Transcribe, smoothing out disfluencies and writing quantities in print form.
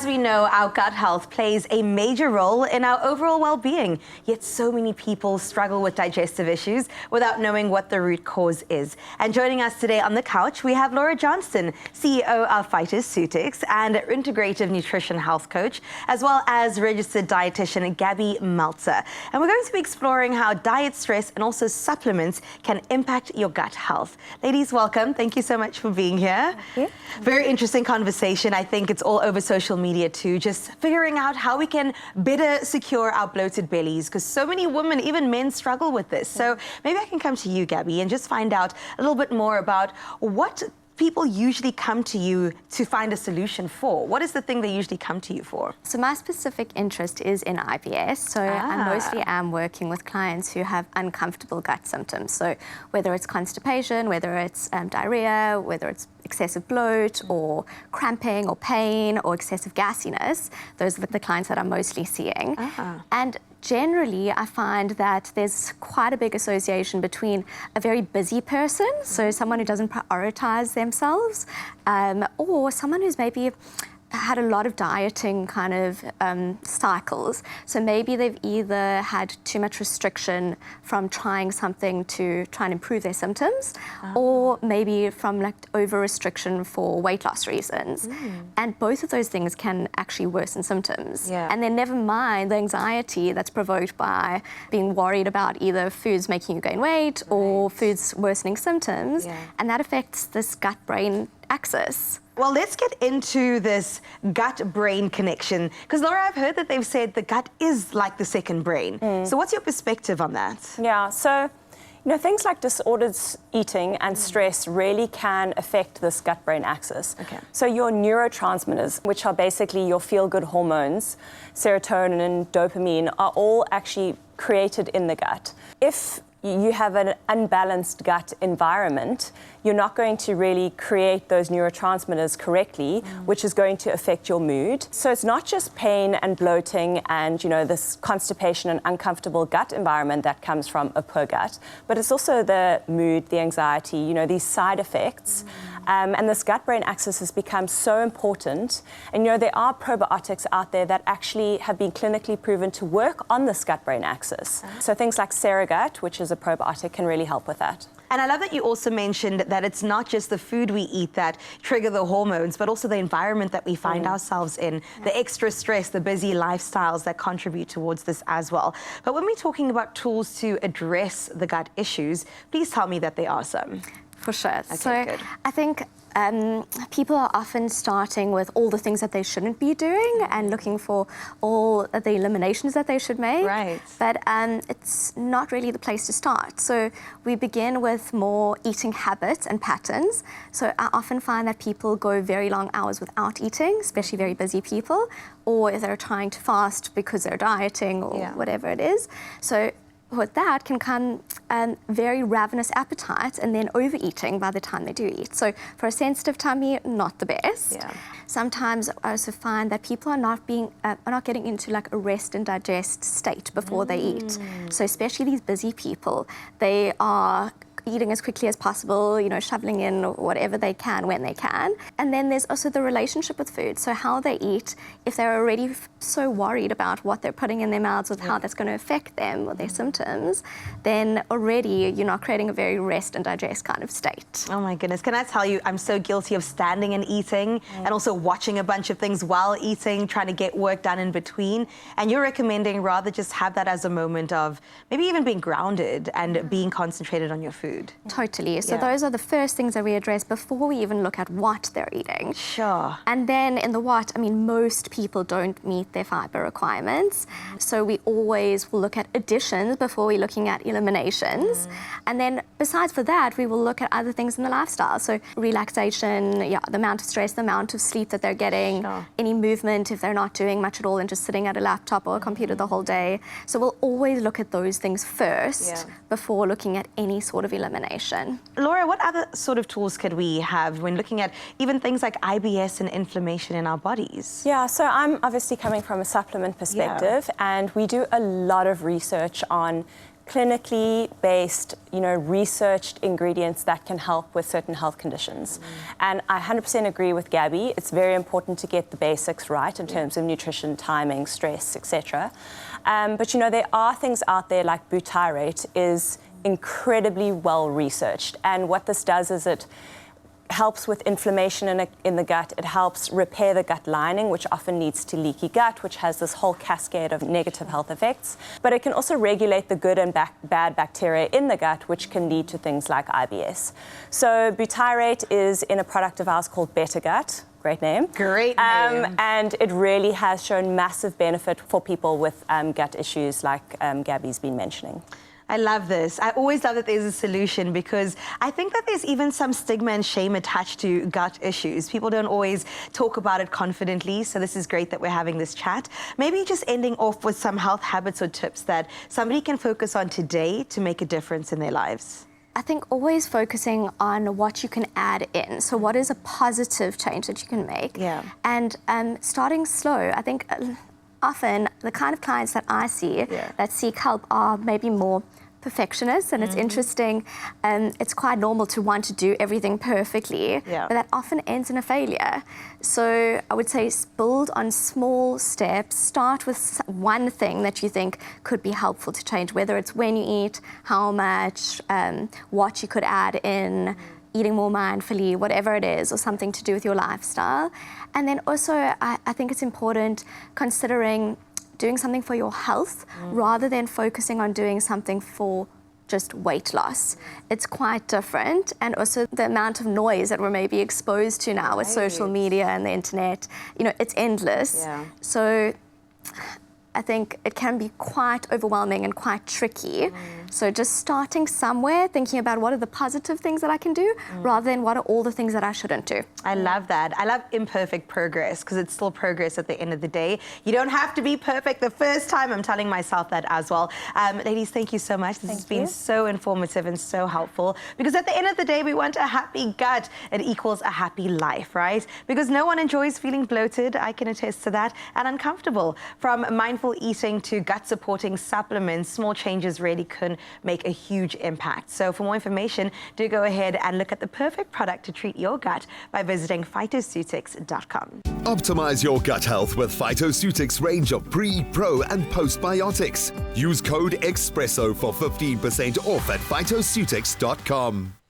we know, our gut health plays a major role in our overall well-being. Yet so many people struggle with digestive issues without knowing what the root cause is. And joining us today on the couch, we have Laura Johnston, CEO of PHYTOCEUTICS and integrative nutrition health coach, as well as registered dietitian Gabby Meltzer. And we're going to be exploring how diet stress and also supplements can impact your gut health. Ladies, welcome. Thank you so much for being here. Thank you. Very interesting conversation. I think it's all over social media too, just figuring out how we can better secure our bloated bellies, because so many women, even men, struggle with this. So maybe I can come to you, Gabby, and just find out a little bit more about what people usually come to you to find a solution for. What is the thing they usually come to you for? So my specific interest is in IBS. So I mostly am working with clients who have uncomfortable gut symptoms. So whether it's constipation, whether it's diarrhea, whether it's excessive bloat or cramping or pain or excessive gassiness, those are the clients that I'm mostly seeing. And generally, I find that there's quite a big association between a very busy person, so someone who doesn't prioritize themselves, or someone who's maybe had a lot of dieting kind of cycles. So maybe they've either had too much restriction from trying something to try and improve their symptoms, or maybe from like over restriction for weight loss reasons. And both of those things can actually worsen symptoms. And then never mind the anxiety that's provoked by being worried about either foods making you gain weight or foods worsening symptoms. And that affects this gut-brain axis. Well, let's get into this gut-brain connection, because Laura, I've heard that they've said the gut is like the second brain. So what's your perspective on that? Yeah, so things like disordered eating and stress really can affect this gut-brain axis. So your neurotransmitters, which are basically your feel-good hormones, serotonin, dopamine, are all actually created in the gut. If you have an unbalanced gut environment, you're not going to really create those neurotransmitters correctly, which is going to affect your mood. So it's not just pain and bloating and this constipation and uncomfortable gut environment that comes from a poor gut, but it's also the mood, the anxiety, these side effects. And this gut-brain axis has become so important. And there are probiotics out there that actually have been clinically proven to work on this gut-brain axis. So things like Ceregut, which is a probiotic, can really help with that. And I love that you also mentioned that it's not just the food we eat that trigger the hormones, but also the environment that we find ourselves in, the extra stress, the busy lifestyles that contribute towards this as well. But when we're talking about tools to address the gut issues, please tell me that there are some. For sure. Good. I think people are often starting with all the things that they shouldn't be doing and looking for all the eliminations that they should make. But it's not really the place to start. So we begin with more eating habits and patterns. So I often find that people go very long hours without eating, especially very busy people, or if they're trying to fast because they're dieting or whatever it is. So with that can come very ravenous appetite and then overeating by the time they do eat. So for a sensitive tummy, not the best. Sometimes I also find that people are not getting into like a rest and digest state before they eat. So especially these busy people, they are eating as quickly as possible, shoveling in whatever they can when they can. And then there's also the relationship with food. So how they eat, if they're already so worried about what they're putting in their mouths with how that's going to affect them or their symptoms, then already you're not creating a very rest and digest kind of state. Oh my goodness, can I tell you, I'm so guilty of standing and eating and also watching a bunch of things while eating, trying to get work done in between. And you're recommending rather just have that as a moment of maybe even being grounded and being concentrated on your food. Totally. So those are the first things that we address before we even look at what they're eating. And then in the what, most people don't meet their fiber requirements. So we always will look at additions before we're looking at eliminations. And then besides for that, we will look at other things in the lifestyle. So relaxation, the amount of stress, the amount of sleep that they're getting, any movement if they're not doing much at all and just sitting at a laptop or a computer the whole day. So we'll always look at those things first before looking at any sort of elimination. Laura, what other sort of tools could we have when looking at even things like IBS and inflammation in our bodies? Yeah, so I'm obviously coming from a supplement perspective, and we do a lot of research on clinically based, researched ingredients that can help with certain health conditions. And I 100% agree with Gabby. It's very important to get the basics right in terms of nutrition, timing, stress, etc. But there are things out there like butyrate is incredibly well researched. And what this does is it helps with inflammation in the gut. It helps repair the gut lining, which often leads to leaky gut, which has this whole cascade of negative health effects. But it can also regulate the good and bad bacteria in the gut, which can lead to things like IBS. So butyrate is in a product of ours called Better Gut. Great name. Great name. And it really has shown massive benefit for people with gut issues like Gabby's been mentioning. I love this. I always love that there's a solution, because I think that there's even some stigma and shame attached to gut issues. People don't always talk about it confidently, so this is great that we're having this chat. Maybe just ending off with some health habits or tips that somebody can focus on today to make a difference in their lives. I think always focusing on what you can add in. So what is a positive change that you can make? Yeah. And starting slow. I think often the kind of clients that I see that seek help are maybe more perfectionists, and it's interesting, it's quite normal to want to do everything perfectly, but that often ends in a failure. So I would say build on small steps, start with one thing that you think could be helpful to change, whether it's when you eat, how much, what you could add in, eating more mindfully, whatever it is, or something to do with your lifestyle. And then also, I think it's important considering doing something for your health rather than focusing on doing something for just weight loss. It's quite different. And also the amount of noise that we're maybe exposed to now with social media and the internet, it's endless. So I think it can be quite overwhelming and quite tricky. So just starting somewhere, thinking about what are the positive things that I can do, rather than what are all the things that I shouldn't do. I love that. I love imperfect progress, because it's still progress at the end of the day. You don't have to be perfect the first time. I'm telling myself that as well. Ladies, thank you so much. This has been so informative and so helpful, because at the end of the day, we want a happy gut. It equals a happy life, right? Because no one enjoys feeling bloated. I can attest to that. And uncomfortable. From mindful eating to gut-supporting supplements, small changes really can make a huge impact. So for more information, do go ahead and look at the perfect product to treat your gut by visiting PHYTOCEUTICS.com. Optimize your gut health with PHYTOCEUTICS range of pre, pro, and postbiotics. Use code Expresso for 15% off at PHYTOCEUTICS.com.